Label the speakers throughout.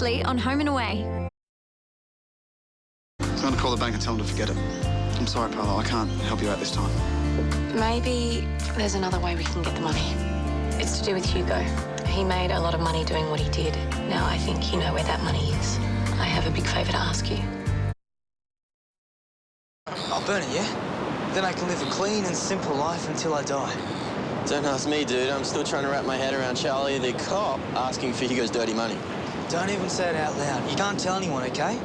Speaker 1: exclusively on Home and Away.
Speaker 2: I'm going to call the bank and tell them to forget it. I'm sorry, Paolo, I can't help you out this time.
Speaker 3: Maybe there's another way we can get the money. It's to do with Hugo. He made a lot of money doing what he did. Now I think you know where that money is. I have a big favour to ask you.
Speaker 4: I'll burn it, yeah? Then I can live a clean and simple life until I die.
Speaker 5: Don't ask me, dude. I'm still trying to wrap my head around Charlie, the cop, asking for Hugo's dirty money.
Speaker 4: Don't even say it out loud. You can't tell anyone, okay?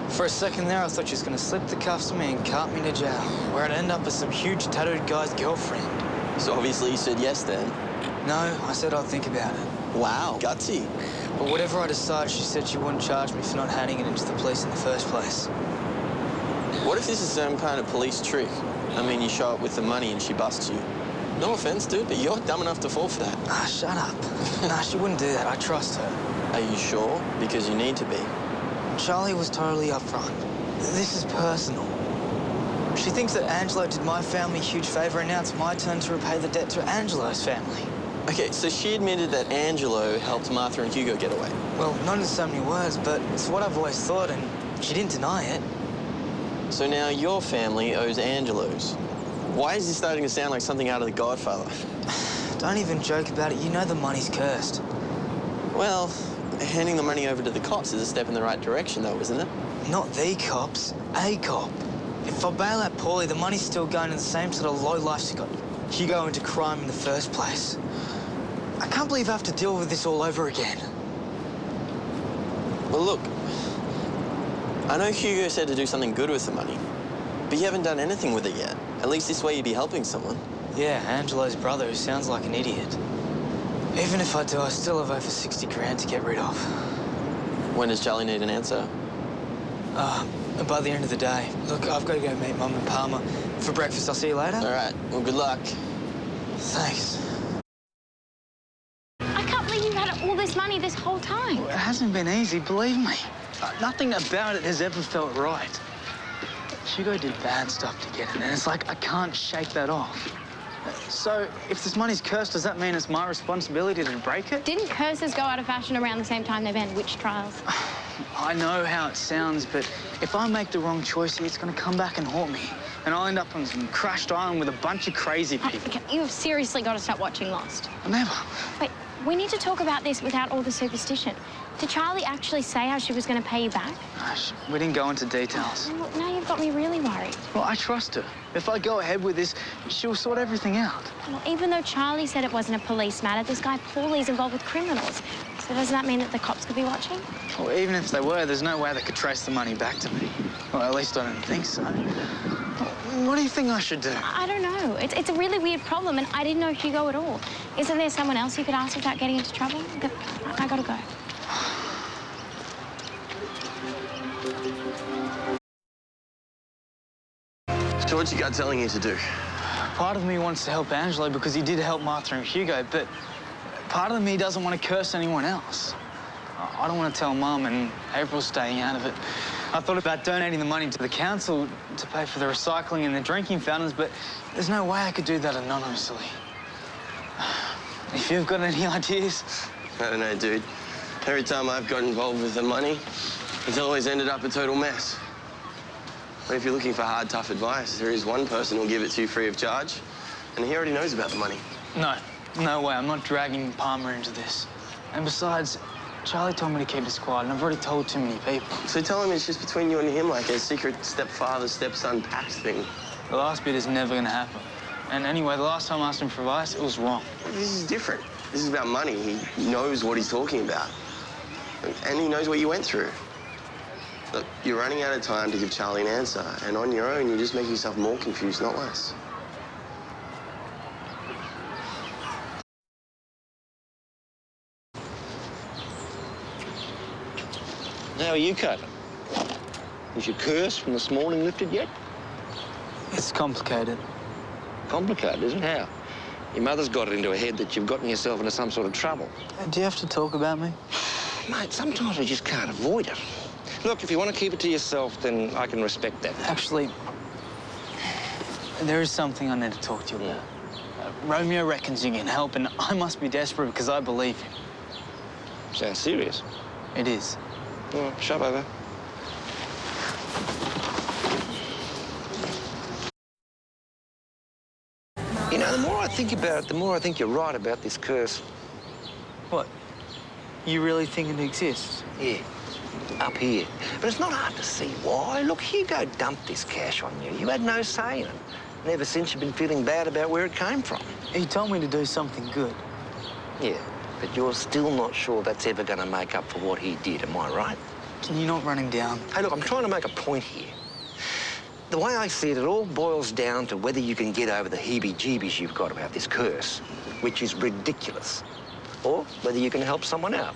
Speaker 4: For a second there, I thought you was going to slip the cuffs to me and cart me to jail, where I'd end up as some huge tattooed guy's girlfriend.
Speaker 5: So obviously you said yes then?
Speaker 4: No, I said I'd think about it.
Speaker 5: Wow, gutsy.
Speaker 4: But whatever I decide, she said she wouldn't charge me for not handing it into the police in the first place.
Speaker 5: What if this is some kind of police trick? I mean, you show up with the money and she busts you. No offense, dude, but you're dumb enough to fall for that.
Speaker 4: Ah, shut up. Nah, she wouldn't do that. I trust her.
Speaker 5: Are you sure? Because you need to be.
Speaker 4: Charlie was totally upfront. This is personal. She thinks that Angelo did my family a huge favour, and now it's my turn to repay the debt to Angelo's family.
Speaker 5: Okay, so she admitted that Angelo helped Martha and Hugo get away.
Speaker 4: Well, not in so many words, but it's what I've always thought, and she didn't deny it.
Speaker 5: So now your family owes Angelo's. Why is this starting to sound like something out of The Godfather?
Speaker 4: Don't even joke about it. You know the money's cursed.
Speaker 5: Well, handing the money over to the cops is a step in the right direction, though, isn't it?
Speaker 4: Not the cops, a cop. If I bail out Paulie, the money's still going to the same sort of low life who got Hugo into crime in the first place. I can't believe I have to deal with this all over again.
Speaker 5: Well, look, I know Hugo said to do something good with the money, but you haven't done anything with it yet. At least this way you'd be helping someone.
Speaker 4: Yeah, Angelo's brother, who sounds like an idiot. Even if I do, I still have over 60 grand to get rid of.
Speaker 5: When does Charlie need an answer?
Speaker 4: By the end of the day. Look, I've got to go meet Mum and Palmer for breakfast. I'll see you later.
Speaker 5: All right. Well, good luck.
Speaker 4: Thanks.
Speaker 6: I can't believe you've had all this money this whole time.
Speaker 4: Well, it hasn't been easy, believe me. Nothing about it has ever felt right. Hugo did bad stuff to get it, and it's like I can't shake that off. So, if this money's cursed, does that mean it's my responsibility to break it?
Speaker 6: Didn't curses go out of fashion around the same time they banned witch trials?
Speaker 4: I know how it sounds, but if I make the wrong choice, it's going to come back and haunt me. And I'll end up on some crashed island with a bunch of crazy people.
Speaker 6: Okay, you've seriously got to stop watching Lost.
Speaker 4: Never.
Speaker 6: Wait, we need to talk about this without all the superstition. Did Charlie actually say how she was going to pay you back?
Speaker 4: Gosh, we didn't go into details.
Speaker 6: Well, now you've got me really worried.
Speaker 4: Well, I trust her. If I go ahead with this, she'll sort everything out.
Speaker 6: Well, even though Charlie said it wasn't a police matter, this guy Paulie's involved with criminals. So does that mean that the cops could be watching?
Speaker 4: Well, even if they were, there's no way they could trace the money back to me. Well, at least I don't think so. What do you think I should do?
Speaker 6: I don't know. It's a really weird problem, and I didn't know Hugo at all. Isn't there someone else you could ask without getting into trouble? I gotta go.
Speaker 5: So what's your gut telling you to do?
Speaker 4: Part of me wants to help Angelo because he did help Martha and Hugo, but part of me doesn't want to curse anyone else. I don't want to tell Mum, and April's staying out of it. I thought about donating the money to the council to pay for the recycling and the drinking fountains, but there's no way I could do that anonymously. If you've got any ideas?
Speaker 5: I don't know, dude. Every time I've got involved with the money, it's always ended up a total mess. But if you're looking for hard, tough advice, there is one person who'll give it to you free of charge, and he already knows about the money.
Speaker 4: No way. I'm not dragging Palmer into this. And besides, Charlie told me to keep this quiet, and I've already told too many people.
Speaker 5: So tell him it's just between you and him, like a secret stepfather, stepson pact thing.
Speaker 4: The last bit is never going to happen. And anyway, the last time I asked him for advice, it was wrong.
Speaker 5: This is different. This is about money. He knows what he's talking about. And he knows what you went through. Look, you're running out of time to give Charlie an answer, and on your own, you're just making yourself more confused, not less.
Speaker 7: How are you coping? Is your curse from this morning lifted yet?
Speaker 4: It's complicated.
Speaker 7: Complicated, isn't it? How? Your mother's got it into her head that you've gotten yourself into some sort of trouble.
Speaker 4: Do you have to talk about me?
Speaker 7: Mate, sometimes we just can't avoid it. Look, if you want to keep it to yourself, then I can respect that.
Speaker 4: Actually, there is something I need to talk to you about. Romeo reckons you can help, and I must be desperate because I believe him.
Speaker 7: Sounds serious.
Speaker 4: It is.
Speaker 7: Shove over. You know, the more I think about it, the more I think you're right about this curse.
Speaker 4: What? You really think it exists?
Speaker 7: Yeah, up here. But it's not hard to see why. Look, Hugo dumped this cash on you. You had no say in it. And ever since, you've been feeling bad about where it came from.
Speaker 4: He told me to do something good.
Speaker 7: Yeah, but you're still not sure that's ever going to make up for what he did, am I right?
Speaker 4: Can you not run him down?
Speaker 7: Hey, look, I'm trying to make a point here. The way I see it, it all boils down to whether you can get over the heebie-jeebies you've got about this curse, which is ridiculous, or whether you can help someone out,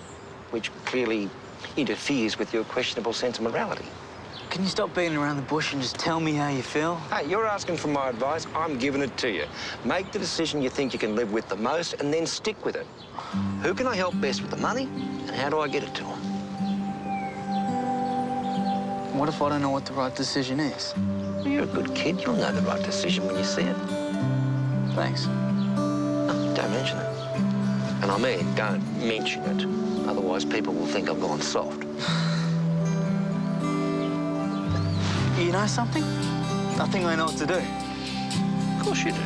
Speaker 7: which clearly interferes with your questionable sense of morality.
Speaker 4: Can you stop beating around the bush and just tell me how you feel?
Speaker 7: Hey, you're asking for my advice. I'm giving it to you. Make the decision you think you can live with the most and then stick with it. Who can I help best with the money, and how do I get it to them?
Speaker 4: What if I don't know what the right decision is?
Speaker 7: Well, you're a good kid. You'll know the right decision when you see it.
Speaker 4: Thanks.
Speaker 7: No, don't mention it. And I mean, don't mention it. Otherwise, people will think I've gone soft.
Speaker 4: You know something? I think I know what to do.
Speaker 7: Of course you do.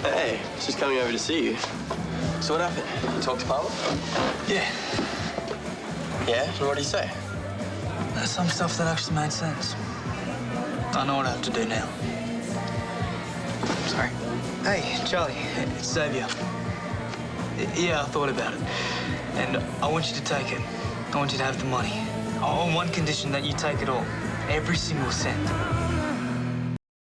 Speaker 5: Hey, just coming over to see you. So what happened? You talked to Palmer?
Speaker 4: Yeah.
Speaker 5: Yeah? So what did he say?
Speaker 4: There's some stuff that actually made sense. I know what I have to do now. Sorry. Hey, Charlie, it's Xavier. Yeah, I thought about it. And I want you to take it. I want you to have the money. On one condition, that you take it all. Every single cent.